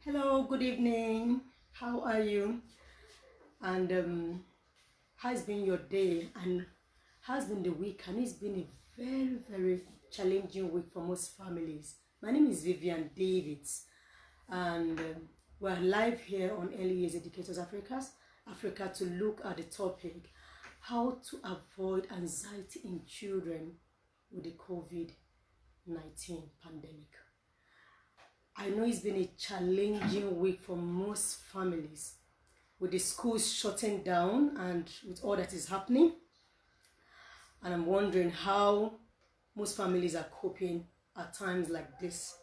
Hello, good evening. How are you? And how's been your day? And how's been the week? And it's been a very challenging week for most families. My name is Vivian Davids, and we're live here on Early Years Educators Africa to look at the topic how to avoid anxiety in children with the COVID-19 pandemic. I know it's been a challenging week for most families with the schools shutting down and with all that is happening. And I'm wondering how most families are coping at times like this.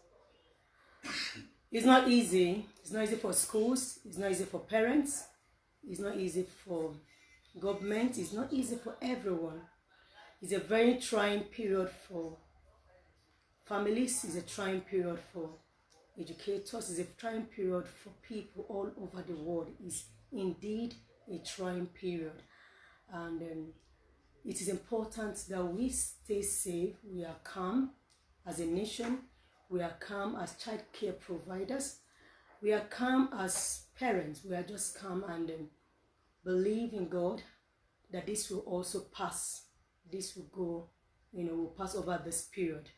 It's not easy. It's not easy for schools. It's not easy for parents. It's not easy for government. It's not easy for everyone. It's a very trying period for families. It's a trying period for educators. Is a trying period for people all over the world. Is indeed a trying period, and it is important that we stay safe. We are calm as a nation. We are calm as child care providers. We are calm as parents. We are just calm and believe in God that this will also pass. This will go, will pass over this period.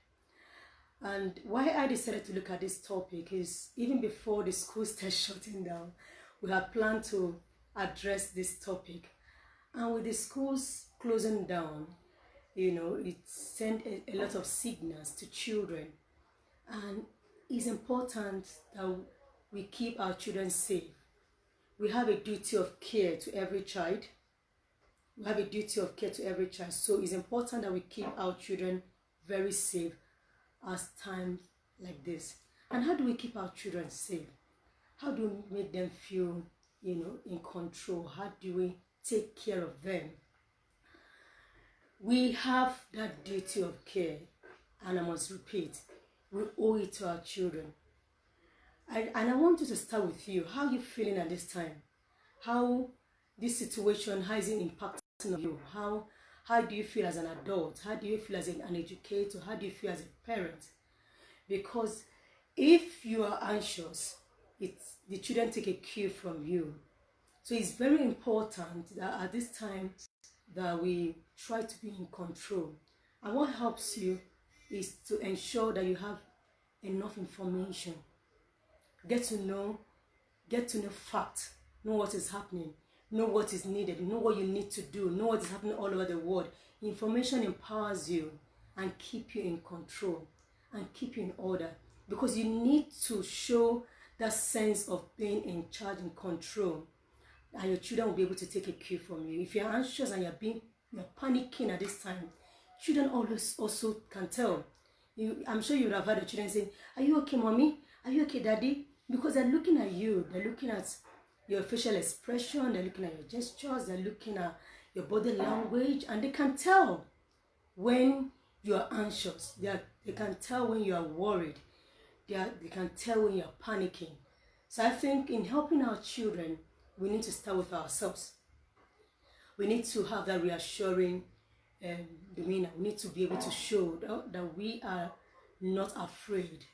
And why I decided to look at this topic is even before the school started shutting down, we had planned to address this topic. And with the schools closing down, it sent a lot of signals to children. And it's important that we keep our children safe. We have a duty of care to every child. We have a duty of care to every child. So it's important that we keep our children very safe as times like this. And how do we keep our children safe? How do we make them feel, in control? How do we take care of them? We have that duty of care, and I must repeat, we owe it to our children. And I want you to start with you. How are you feeling at this time? How this situation, how is it impacting on you? How do you feel as an adult? How do you feel as an educator? How do you feel as a parent? Because if you are anxious, the children take a cue from you. So it's very important that at this time that we try to be in control. And what helps you is to ensure that you have enough information. Get to know facts, know what is happening, know what is needed, know what you need to do, know what is happening all over the world. Information empowers you and keep you in control and keep you in order, because you need to show that sense of being in charge and control, and your children will be able to take a cue from you. If you're anxious and you're panicking at this time, children always also can tell. I'm sure you would have heard the children say, "Are you okay, mommy? Are you okay, daddy?" Because they're looking at you, they're looking at your facial expression, they're looking at your gestures, they're looking at your body language, and they can tell when you are anxious. They can tell when you are worried. They can tell when you are panicking. So I think in helping our children, we need to start with ourselves. We need to have that reassuring demeanor. We need to be able to show that we are not afraid.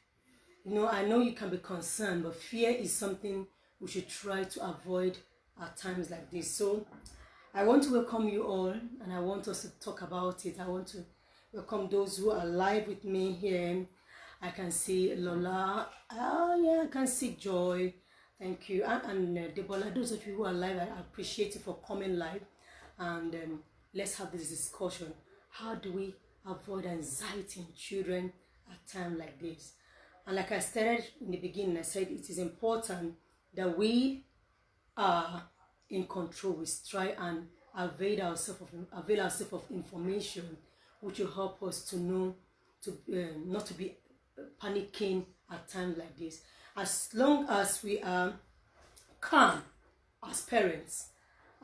I know you can be concerned, but fear is something we should try to avoid at times like this. So I want to welcome you all, and I want us to talk about it. I want to welcome those who are live with me here. I can see Lola. Oh yeah, I can see Joy. Thank you. And Debola, those of you who are live, I appreciate you for coming live. And let's have this discussion. How do we avoid anxiety in children at times like this? And like I stated in the beginning, I said it is important that we are in control. We try and avail ourselves of information which will help us to know not to be panicking at times like this. As long as we are calm as parents,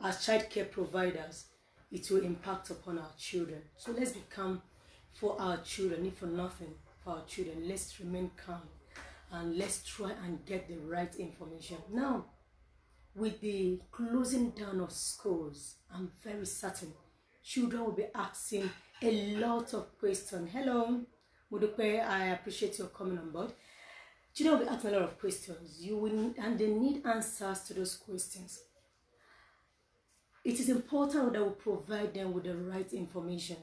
as child care providers, it will impact upon our children. So let's be calm for our children, if for nothing, for our children. Let's remain calm and let's try and get the right information. Now, with the closing down of schools, I'm very certain children will be asking a lot of questions. Hello, Mudupe, I appreciate your coming on board. Children will be asking a lot of questions. And they need answers to those questions. It is important that we provide them with the right information.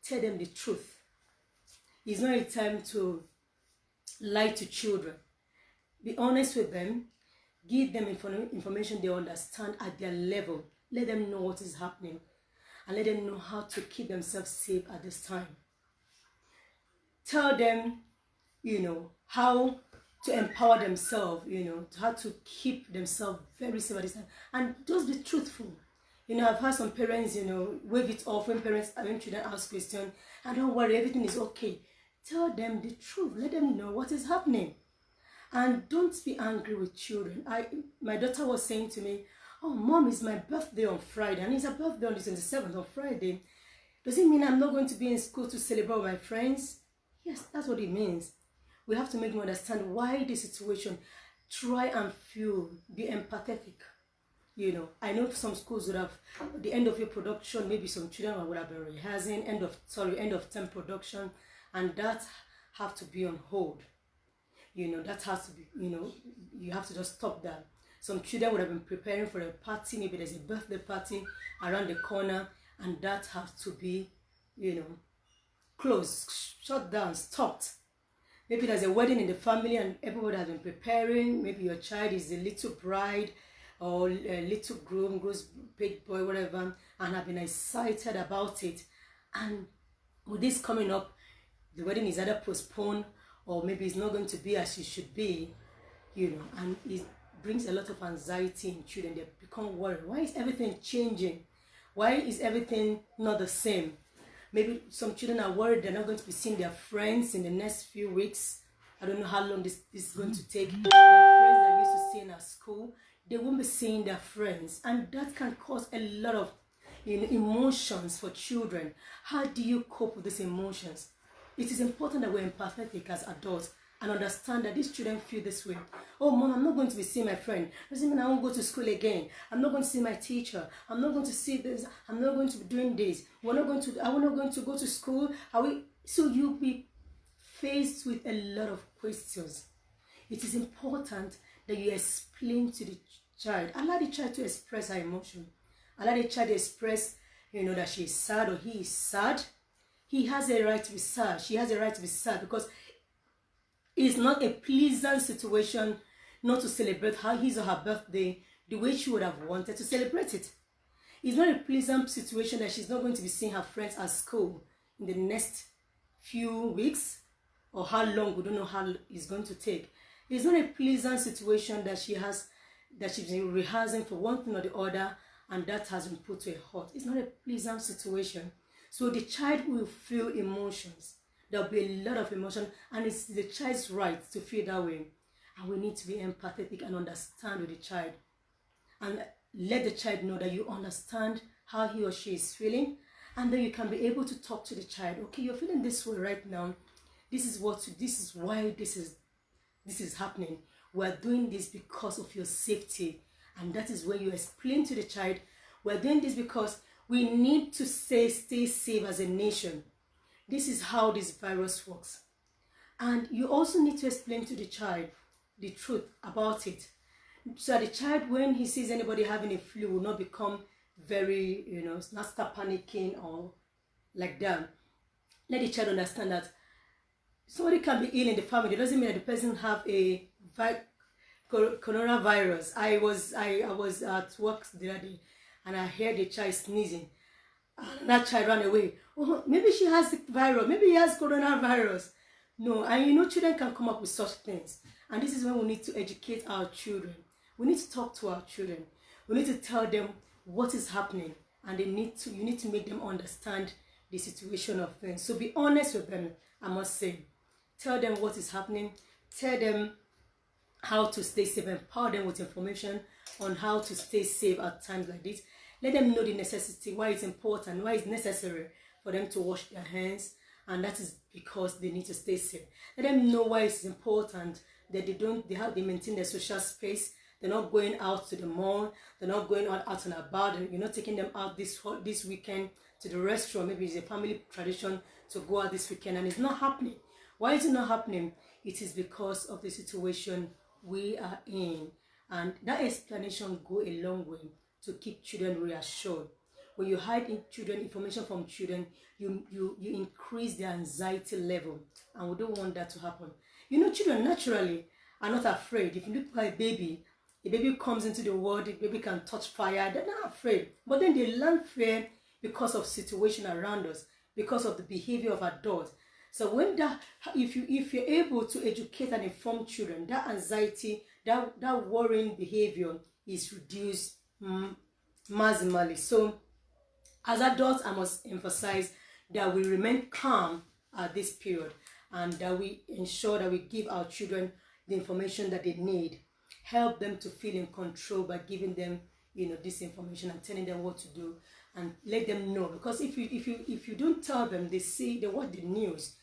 Tell them the truth. It's not a time to lie to children. Be honest with them. Give them information they understand at their level. Let them know what is happening. And let them know how to keep themselves safe at this time. Tell them, how to empower themselves, how to keep themselves very safe at this time. And just be truthful. I've heard some parents, wave it off when children ask questions. And don't worry, everything is okay. Tell them the truth. Let them know what is happening. And don't be angry with children. My daughter was saying to me, "Oh, Mom, it's my birthday on Friday. And it's her birthday on the 27th on Friday. Does it mean I'm not going to be in school to celebrate with my friends?" Yes, that's what it means. We have to make them understand why the situation. Try and feel, be empathetic. I know some schools would have, at the end of your production, maybe some children would have been rehearsing, end of term production, and that have to be on hold. That has to be, you have to just stop that. Some children would have been preparing for a party, maybe there's a birthday party around the corner, and that has to be, closed, shut down, stopped. Maybe there's a wedding in the family and everybody has been preparing. Maybe your child is a little bride or a little groom, big boy, whatever, and have been excited about it. And with this coming up, the wedding is either postponed or maybe it's not going to be as it should be, and it brings a lot of anxiety in children. They become worried. Why is everything changing? Why is everything not the same? Maybe some children are worried they're not going to be seeing their friends in the next few weeks. I don't know how long this is going to take. Their friends that used to see in at school, they won't be seeing their friends. And that can cause a lot of emotions for children. How do you cope with these emotions? It is important that we're empathetic as adults and understand that these children feel this way. "Oh, Mom, I'm not going to be seeing my friend. Doesn't mean I won't go to school again. I'm not going to see my teacher. I'm not going to see this. I'm not going to be doing this. Are we not going to go to school? So you'll be faced with a lot of questions. It is important that you explain to the child. Allow the child to express her emotion. Allow the child to express, that she is sad or he is sad. He has a right to be sad. She has a right to be sad because it's not a pleasant situation not to celebrate his or her birthday the way she would have wanted to celebrate it. It's not a pleasant situation that she's not going to be seeing her friends at school in the next few weeks or how long, we don't know how it's going to take. It's not a pleasant situation that she's been rehearsing for one thing or the other and that has been put to a halt. It's not a pleasant situation. So the child will feel emotions. There'll be a lot of emotion and it's the child's right to feel that way. And we need to be empathetic and understand with the child. And let the child know that you understand how he or she is feeling. And then you can be able to talk to the child. Okay, you're feeling this way right now. This is why this is happening. We're doing this because of your safety. And that is when you explain to the child, we're doing this because we need to stay safe as a nation. This is how this virus works. And you also need to explain to the child the truth about it. So the child, when he sees anybody having a flu, will not become very, not start panicking or like that. Let the child understand that somebody can be ill in the family. It doesn't mean that the person have a coronavirus. I was at work the other day and I heard the child sneezing. And that child ran away. Oh, maybe she has the virus. Maybe he has coronavirus. No, and children can come up with such things. And this is when we need to educate our children. We need to talk to our children. We need to tell them what is happening. And you need to make them understand the situation of things. So be honest with them, I must say. Tell them what is happening. Tell them how to stay safe. Empower them with information on how to stay safe at times like this. Let them know the necessity, why it's important, why it's necessary for them to wash their hands. And that is because they need to stay safe. Let them know why it's important that they maintain their social space. They're not going out to the mall. They're not going out and about. And you're not taking them out this weekend to the restaurant. Maybe it's a family tradition to go out this weekend and it's not happening. Why is it not happening? it is because of the situation we are in. And that explanation go a long way to keep children reassured. When you hide in children information from children, you increase their anxiety level, and we don't want that to happen. You know, children naturally are not afraid. If you look at a baby comes into the world, the baby can touch fire, they're not afraid. But then they learn fear because of situation around us, because of the behavior of adults. So when if you're able to educate and inform children, that anxiety, that worrying behavior is reduced maximally. So as adults, I must emphasize that we remain calm at this period, and that we ensure that we give our children the information that they need, help them to feel in control by giving them, this information and telling them what to do, and let them know. Because if you don't tell them, they watch the news.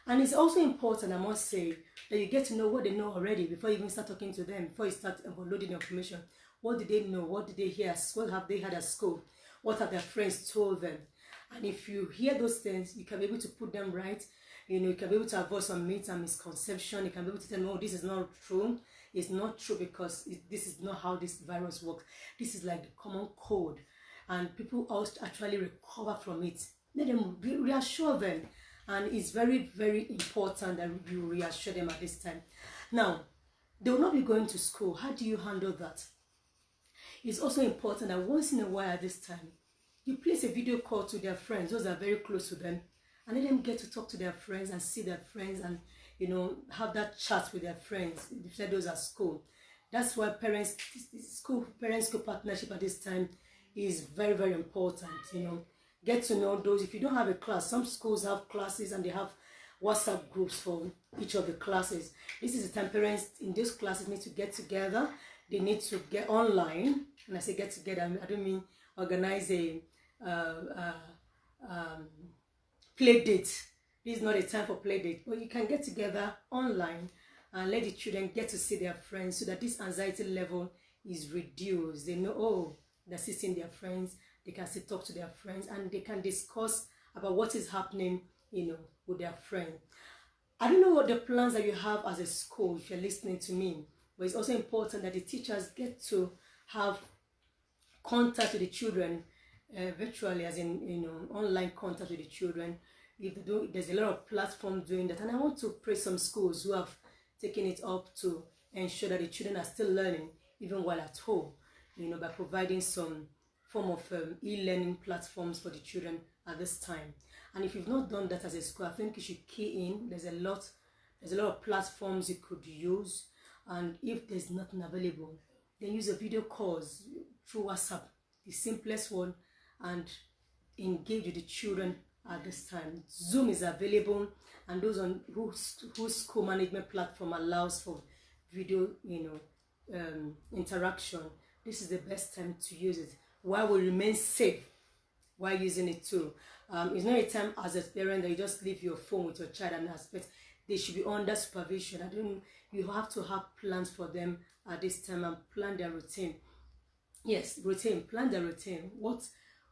And it's also important, I must say, that you get to know what they know already before you even start talking to them, before you start loading information. What did they know? What did they hear? What have they had at school? What have their friends told them? And if you hear those things, you can be able to put them right. You can be able to avoid some myths and misconception. You can be able to tell them, oh, this is not true. It's not true because this is not how this virus works. This is like the common code. And people also actually recover from it. Let them reassure them. And it's very, very important that you reassure them at this time. Now, they will not be going to school. How do you handle that? It's also important that once in a while at this time, you place a video call to their friends, those that are very close to them, and let them get to talk to their friends and see their friends and, have that chat with their friends, if those at school. That's why school partnership at this time is very, very important, Get to know those. If you don't have a class, some schools have classes and they have WhatsApp groups for each of the classes. This is the time parents in those classes need to get together. They need to get online. When I say get together, I don't mean organize a play date. This is not a time for play date, but you can get together online and let the children get to see their friends so that this anxiety level is reduced. They know, oh, they're seeing their friends. They can still talk to their friends and they can discuss about what is happening, with their friend. I don't know what the plans that you have as a school, if you're listening to me, but it's also important that the teachers get to have contact with the children virtually, as in, online contact with the children. If they do, there's a lot of platforms doing that. And I want to praise some schools who have taken it up to ensure that the children are still learning, even while at home, by providing some form of e-learning platforms for the children at this time. And if you've not done that as a school, I think you should key in. There's a lot of platforms you could use, and if there's nothing available, then use a video calls through WhatsApp, the simplest one, and engage with the children at this time. Zoom is available, and those on whose school management platform allows for video, interaction. This is the best time to use it, while we remain safe while using it too. It's not a time as a parent that you just leave your phone with your child and expect they should be under supervision. You have to have plans for them at this time and plan their routine. Yes, plan their routine. What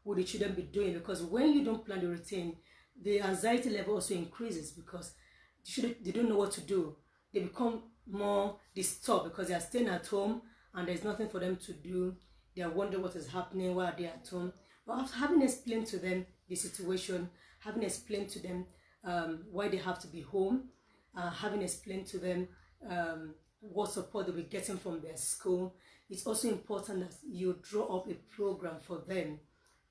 would the children be doing? Because when you don't plan the routine, the anxiety level also increases because they don't know what to do. They become more disturbed because they are staying at home and there's nothing for them to do. They are wondering what is happening while they're at home. But after having explained to them the situation, having explained to them why they have to be home, having explained to them what support they'll be getting from their school, it's also important that you draw up a program for them,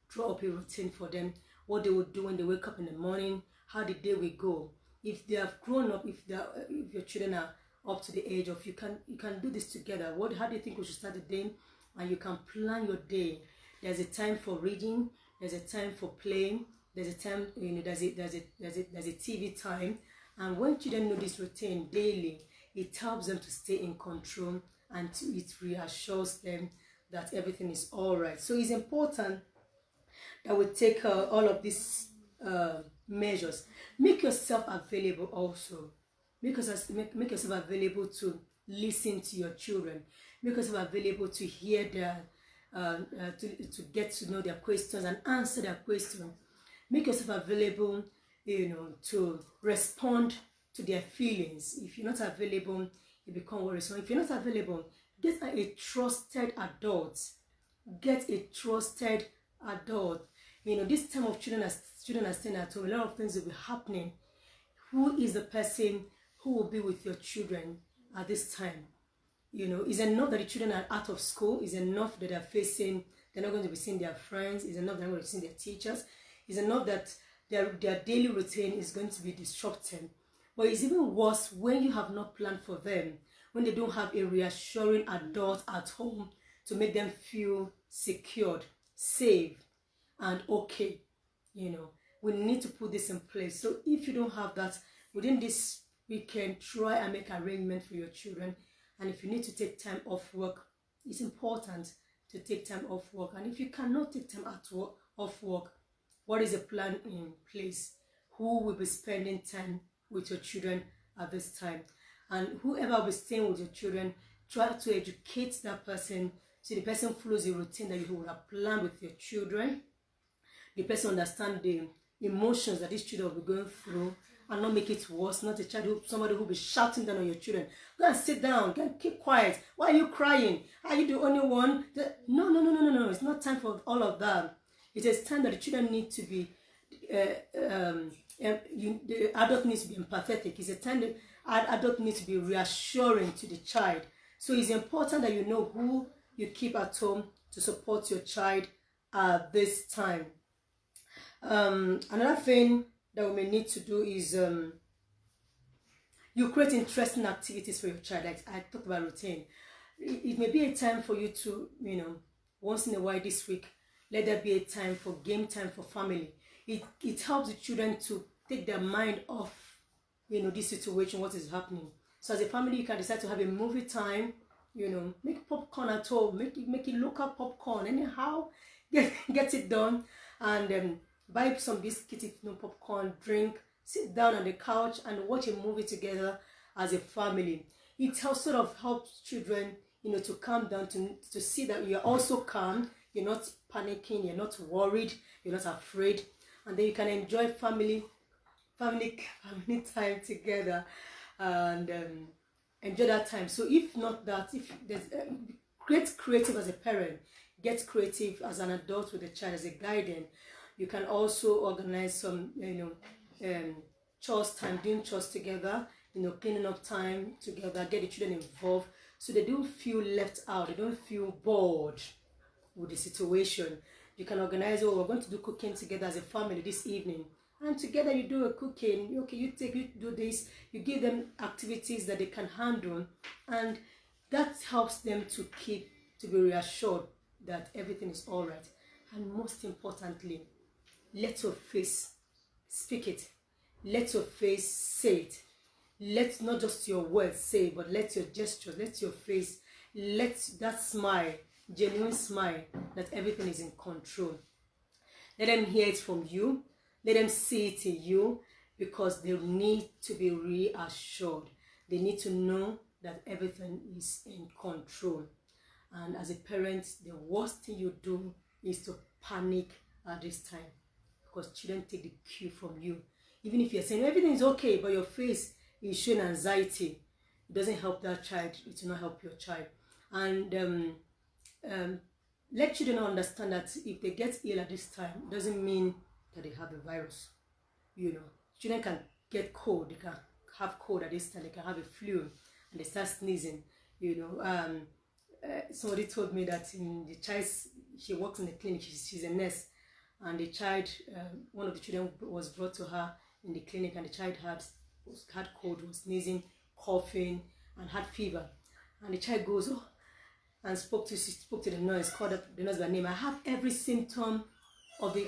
draw up a routine for them, what they will do when they wake up in the morning, how the day will go. If they have grown up, if your children are up to the age of, you can do this together. How do you think we should start the day? And you can plan your day. There's a time for reading, there's a time for playing, there's a time, there's a TV time. And when children know this routine daily, it helps them to stay in control and it reassures them that everything is all right. So it's important that we take all of these measures. Make yourself available also. Make yourself available to listen to your children. Make yourself available to hear their, to get to know their questions and answer their questions. Make yourself available, to respond to their feelings. If you're not available, you become worrisome. If you're not available, get a trusted adult. Get a trusted adult. You know, this time of children are staying at home, a lot of things will be happening. Who is the person who will be with your children at this time? You know, is enough that the children are out of school? Is enough that they're not going to be seeing their friends? Is enough that they're not going to be seeing their teachers? Is enough that their daily routine is going to be disrupted? But it's even worse when you have not planned for them, when they don't have a reassuring adult at home to make them feel secured, safe, and okay. You know, we need to put this in place. So if you don't have that, within this weekend, try and make arrangements for your children. And if you need to take time off work, it's important to take time off work. And if you cannot take time off work, what is the plan in place? Who will be spending time with your children at this time? And whoever will be staying with your children, try to educate that person so the person follows the routine that you would have planned with your children. The person understands the emotions that these children will be going through, and not make it worse. Not somebody who will be shouting down on your children. Go and sit down. Go and keep quiet. Why are you crying? Are you the only one? No. It's not time for all of that. It is time that the children need to be, the adult needs to be empathetic. It's a time that adult needs to be reassuring to the child. So it's important that you know who you keep at home to support your child at this time. Another thing that we may need to do is you create interesting activities for your child. Like I talked about routine. It may be a time for you to, you know, once in a while this week, let there be a time for game time for family. It helps the children to take their mind off, you know, this situation, what is happening. So as a family, you can decide to have a movie time, you know, make popcorn at home, make it local popcorn, anyhow, get it done, and buy some biscuits, if no popcorn, drink, sit down on the couch and watch a movie together as a family. It sort of helps children, you know, to calm down, to see that you're also calm, you're not panicking, you're not worried, you're not afraid, and then you can enjoy family time together, and enjoy that time. So if not that, if there's get creative as a parent, get creative as an adult with a child, as a guardian. You can also organize some, you know, chores time, doing chores together, you know, cleaning up time together, get the children involved so they don't feel left out, they don't feel bored with the situation. You can organize, oh, we're going to do cooking together as a family this evening, and together you do a cooking. Okay, you do this, you give them activities that they can handle, and that helps them to be reassured that everything is all right. And most importantly, let your face speak it. Let your face say it. Let not just your words say, but let your gestures, let your face, let that smile, genuine smile, that everything is in control. Let them hear it from you. Let them see it in you, because they need to be reassured. They need to know that everything is in control. And as a parent, the worst thing you do is to panic at this time, because children take the cue from you. Even if you're saying everything is okay, but your face is showing anxiety, it doesn't help that child. It will not help your child. And let children understand that if they get ill at this time, it doesn't mean that they have the virus. You know, children can get cold. They can have cold at this time. They can have a flu, and they start sneezing. You know, somebody told me that in the child, she works in the clinic. She's a nurse. And the child, one of the children was brought to her in the clinic, and the child had cold, was sneezing, coughing, and had fever. And the child goes, oh, and spoke to the nurse, called up the nurse by name. I have every symptom of the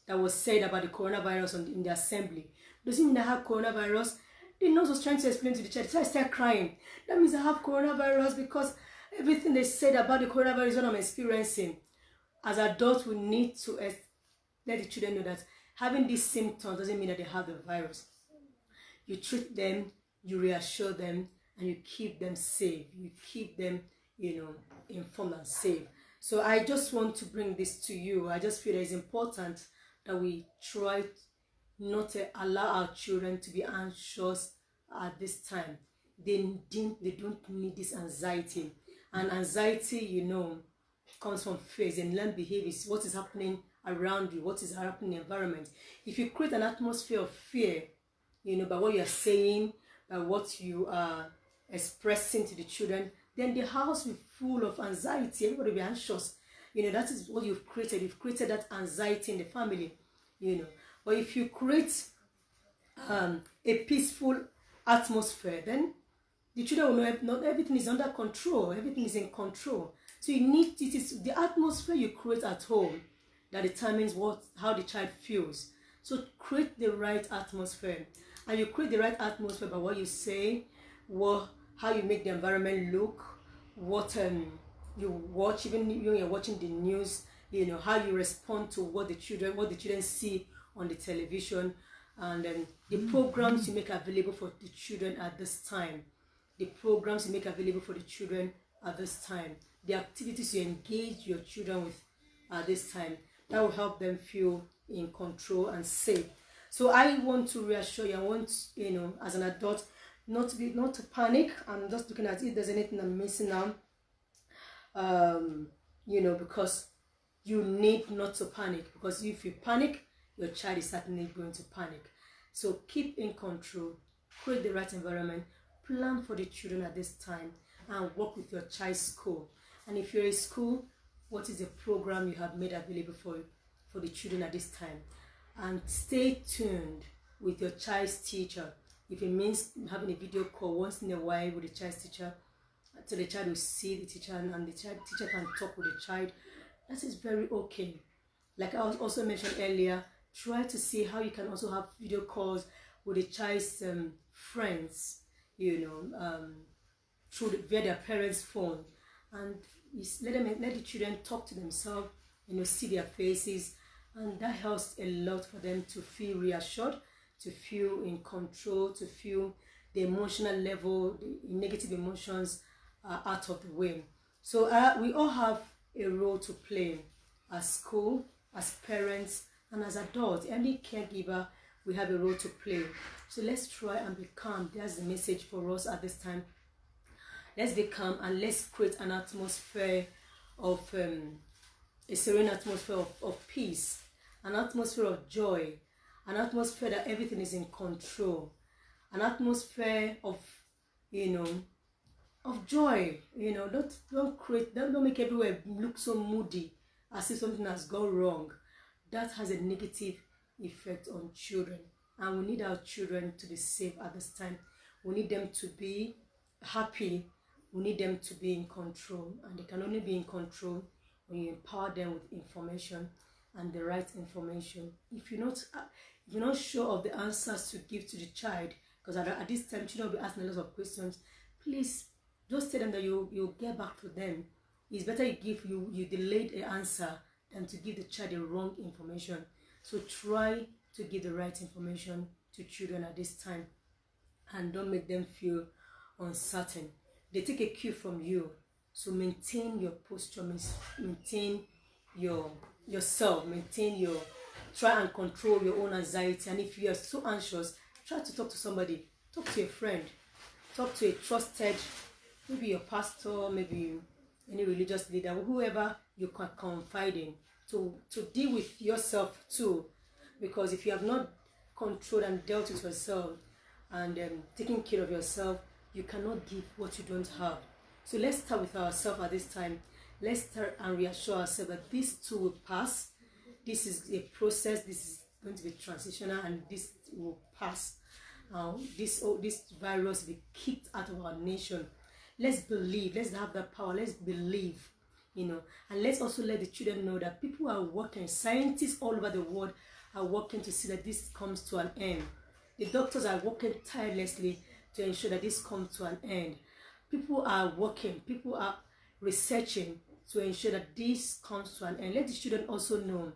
that was said about the coronavirus in the assembly. Doesn't mean I have coronavirus. The nurse was trying to explain to the child. The child started crying. That means I have coronavirus, because everything they said about the coronavirus is what I'm experiencing. As adults, we need to let the children know that having these symptoms doesn't mean that they have the virus. You treat them, you reassure them, and you keep them safe. You keep them, you know, informed and safe. So I just want to bring this to you. I just feel that it's important that we try not allow our children to be anxious at this time. They don't need this anxiety. And anxiety, you know, comes from fears and learned behaviors. What is happening around you? What is happening in the environment? If you create an atmosphere of fear, you know, by what you are saying, by what you are expressing to the children, then the house will be full of anxiety. Everybody will be anxious. You know, that is what you've created. You've created that anxiety in the family, you know. But if you create a peaceful atmosphere, then the children will know not everything is under control. Everything is in control. So you need, it is the atmosphere you create at home that determines how the child feels. So create the right atmosphere, and you create the right atmosphere by what you say, how you make the environment look, what you watch, even when you're watching the news, you know, how you respond to what the children see on the television, and the programs you make available for the children at this time. The programs you make available for the children at this time. The activities you engage your children with at this time. That will help them feel in control and safe. So I want to reassure you, I want, you know, as an adult, not to panic. I'm just looking at if there's anything I'm missing now. You know, because you need not to panic, because if you panic, your child is certainly going to panic. So keep in control, create the right environment, plan for the children at this time, and work with your child's school. And if you're a school, what is the program you have made available for the children at this time? And stay tuned with your child's teacher. If it means having a video call once in a while with the child's teacher, so the child will see the teacher and the teacher can talk with the child, that is very okay. Like I also mentioned earlier, try to see how you can also have video calls with the child's friends, you know, via their parents' phone, and let the children talk to themselves, you know, see their faces, and that helps a lot for them to feel reassured, to feel in control, to feel the emotional level, the negative emotions are out of the way. So we all have a role to play as school, as parents, and as adults. Any caregiver, we have a role to play. So let's try and be calm. That's the message for us at this time. Let's be calm and let's create an atmosphere of a serene atmosphere of peace, an atmosphere of joy, an atmosphere that everything is in control, an atmosphere of, you know, of joy. You know, don't make everywhere look so moody as if something has gone wrong. That has a negative effect on children, and we need our children to be safe at this time. We need them to be happy. We need them to be in control, and they can only be in control when you empower them with information and the right information. If you're not sure of the answers to give to the child, because at this time children will be asking a lot of questions, please just tell them that you'll get back to them. It's better you delayed an answer than to give the child the wrong information. So try to give the right information to children at this time, and don't make them feel uncertain. They take a cue from you, so maintain your posture, maintain yourself, try and control your own anxiety. And if you are so anxious, try to talk to somebody, talk to a friend, talk to a trusted, maybe your pastor, maybe any religious leader, whoever you can confide in, to deal with yourself too. Because if you have not controlled and dealt with yourself and taking care of yourself, you cannot give what you don't have. So let's start with ourselves at this time. Let's start and reassure ourselves that this too will pass. This is a process. This is going to be transitional, and this will pass. This virus will be kicked out of our nation. Let's believe. Let's have that power. Let's believe, you know. And let's also let the children know that people are working. Scientists all over the world are working to see that this comes to an end. The doctors are working tirelessly to ensure that this comes to an end. People are working. People are researching to ensure that this comes to an end. Let the children also know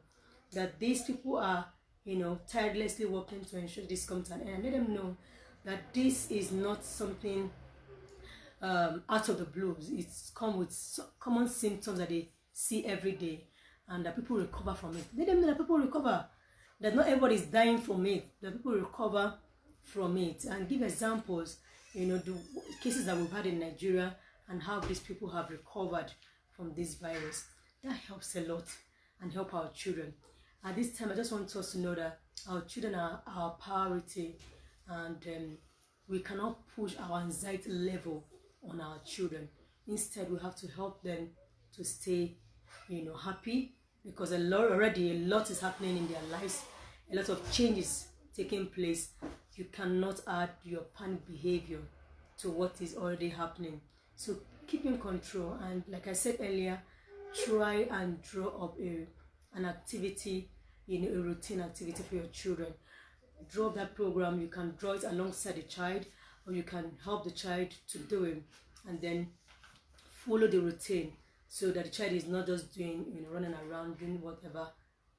that these people are, you know, tirelessly working to ensure this comes to an end. And let them know that this is not something out of the blue. It's come with common symptoms that they see every day, and that people recover from it. Let them know that people recover. that not everybody is dying from it, that people recover from it, and give examples, you know, the cases that we've had in Nigeria and how these people have recovered from this virus. That helps a lot and help our children. At this time, I just want us to know that our children are our priority, and we cannot push our anxiety level on our children. Instead, we have to help them to stay, you know, happy, because already a lot is happening in their lives, a lot of changes taking place. You cannot add your panic behavior to what is already happening. So keep in control, and like I said earlier, try and draw up an activity, you know, a routine activity for your children. Draw that program. You can draw it alongside the child, or you can help the child to do it, and then follow the routine, so that the child is not just doing, you know, running around doing whatever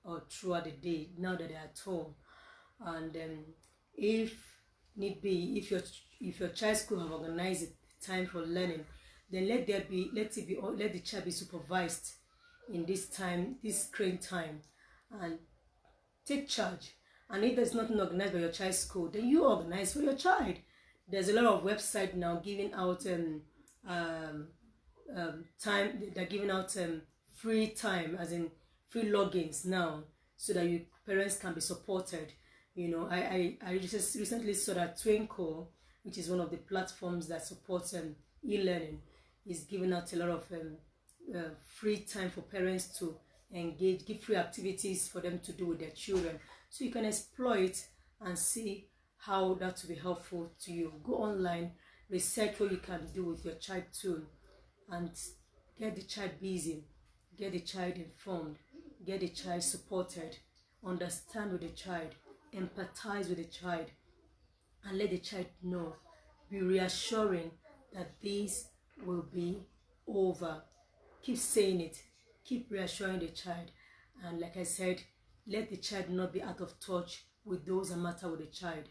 or throughout the day now that they're at home. And if need be, if your child's school have organized time for learning, then let the child be supervised in this time, this screen time, and take charge. And if there's nothing organized by your child's school, then you organize for your child. There's a lot of websites now giving out time. They're giving out free time, as in free logins now, so that you parents can be supported. You know, I just recently saw that Twinkle, which is one of the platforms that supports e-learning, is giving out a lot of free time for parents to engage, give free activities for them to do with their children. So you can explore it and see how that will be helpful to you. Go online, research what you can do with your child too, and get the child busy, get the child informed, get the child supported, understand with the child, empathize with the child, and let the child know. Be reassuring that this will be over. Keep saying it, keep reassuring the child, and like I said, let the child not be out of touch with those that matter with the child.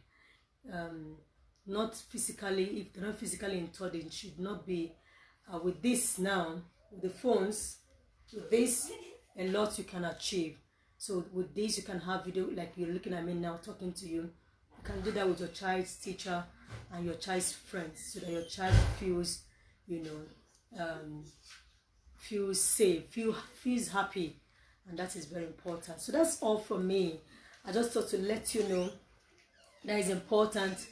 Not physically, if they're not physically in touch, they should not be with this now, with the phones. With this, a lot you can achieve. So with this, you can have video like you're looking at me now talking to you. You can do that with your child's teacher and your child's friends, so that your child feels, you know, feels safe, feels happy, and that is very important. So that's all from me. I just thought to let you know that it's important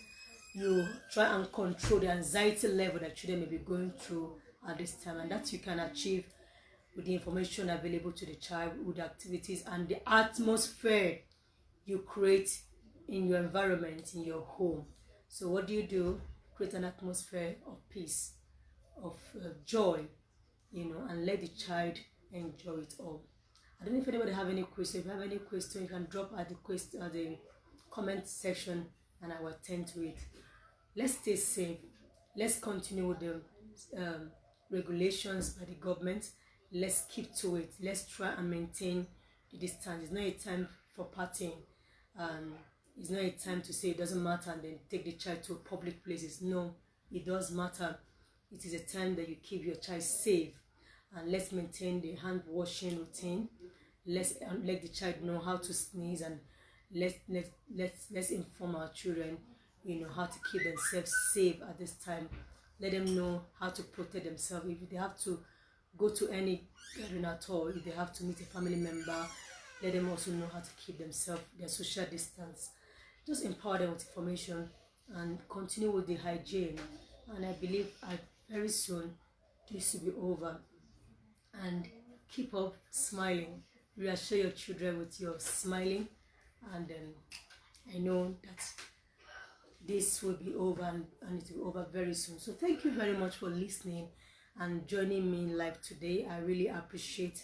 you try and control the anxiety level that children may be going through at this time, and that you can achieve with the information available to the child, with the activities and the atmosphere you create in your environment, in your home. So what do? Create an atmosphere of peace, of joy, you know, and let the child enjoy it all. I don't know if anybody have any question. If you have any question, you can drop at the comment section, and I will attend to it. Let's stay safe. Let's continue with the regulations by the government. Let's keep to it. Let's try and maintain the distance. It's not a time for partying. It's not a time to say it doesn't matter and then take the child to public places. No, it does matter. It is a time that you keep your child safe, and let's maintain the hand washing routine. Let's let the child know how to sneeze, and let's inform our children, you know, how to keep themselves safe at this time. Let them know how to protect themselves. If they have to go to any gathering at all, if they have to meet a family member, let them also know how to keep themselves, their social distance. Just empower them with information and continue with the hygiene. And I believe very soon this will be over. And keep up smiling. Reassure your children with your smiling, and I know that this will be over, and it will be over very soon. So thank you very much for listening and joining me in live today. I really appreciate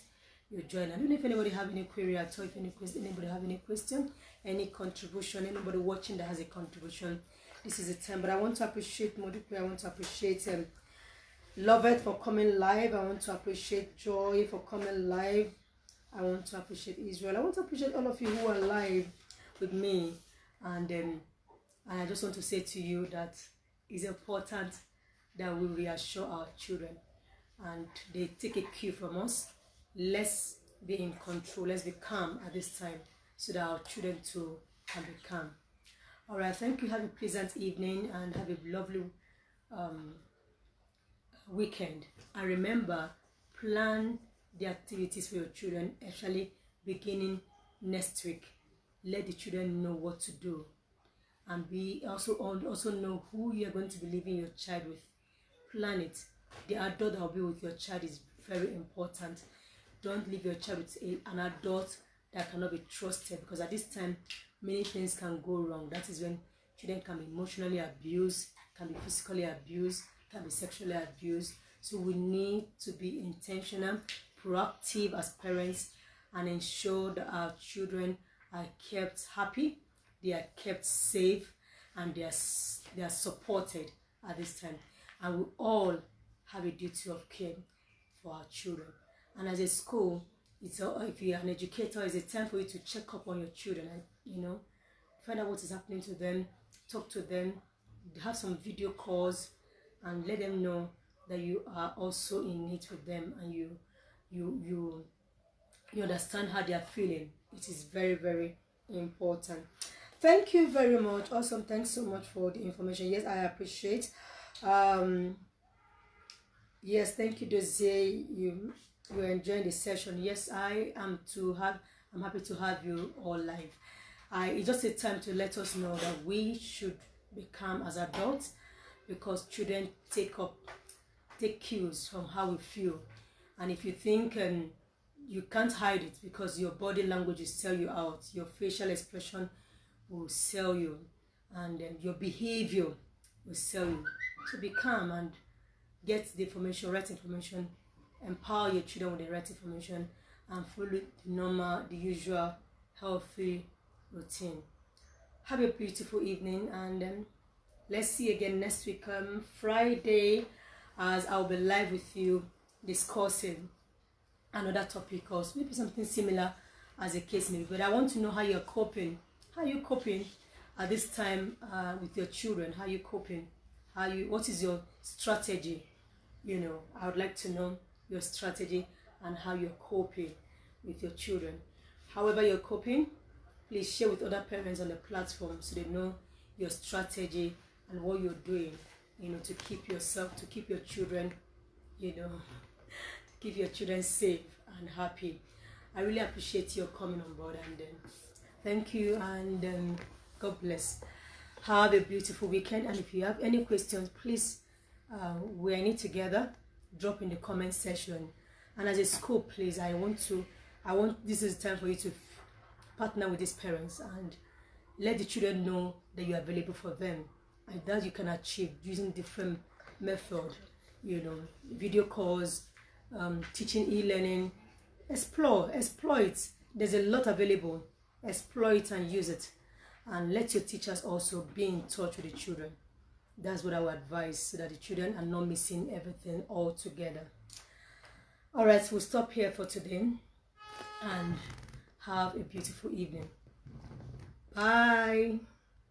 your joining. I don't know if anybody have any query at all. If anybody have any question, any contribution, anybody watching that has a contribution, this is the time. But I want to appreciate Modupe. I want to appreciate Lovett for coming live. I want to appreciate Joy for coming live. I want to appreciate Israel. I want to appreciate all of you who are live with me. And I just want to say to you that it's important that we reassure our children and they take a cue from us. Let's be in control. Let's be calm at this time, so that our children too can be calm. All right, thank you. Have a pleasant evening and have a lovely weekend. And remember, plan the activities for your children, actually beginning next week. Let the children know what to do, and be also know who you are going to be leaving your child with. Plan it. The adult that will be with your child is very important. Don't leave your child with an adult that cannot be trusted, because at this time many things can go wrong. That is when children can be emotionally abused, can be physically abused, can be sexually abused. So we need to be intentional, proactive as parents, and ensure that our children are kept happy, they are kept safe, and they are supported at this time. And we all have a duty of care for our children. And as a school, if you're an educator, it's a time for you to check up on your children and find out what is happening to them, talk to them, have some video calls, and let them know that you are also in it with them, and you understand how they are feeling. It is very, very important. Thank you very much. Awesome. Thanks so much for the information. Yes, I appreciate. Yes, thank you, Dozie. You're enjoying the session. Yes, I am too. I'm happy to have you all live. It's just a time to let us know that we should become as adults, because children take cues from how we feel. And if you think you can't hide it, because your body language will sell you out, your facial expression will sell you, and your behavior will sell you. So be calm and get the information, right information, empower your children with the right information, and follow the usual healthy routine. Have a beautiful evening, and let's see you again next week, Friday, as I'll be live with you discussing another topic, or maybe something similar as a case may be. But I want to know how you're coping. How are you coping at this time with your children? How are you coping? What is your strategy? I would like to know your strategy and how you're coping with your children. However you're coping, please share with other parents on the platform so they know your strategy and what you're doing, to keep yourself, to keep your children, to keep your children safe and happy. I really appreciate your coming on board, and thank you, and God bless. Have a beautiful weekend, and if you have any questions, please, we're in it together. Drop in the comment section. And as a school, please, this is the time for you to partner with these parents and let the children know that you're available for them, and that you can achieve using different methods, video calls, teaching, e-learning. Exploit. There's a lot available. Exploit and use it, and let your teachers also be in touch with the children. That's what I would advise, so that the children are not missing everything altogether. All right, we'll stop here for today, and have a beautiful evening. Bye.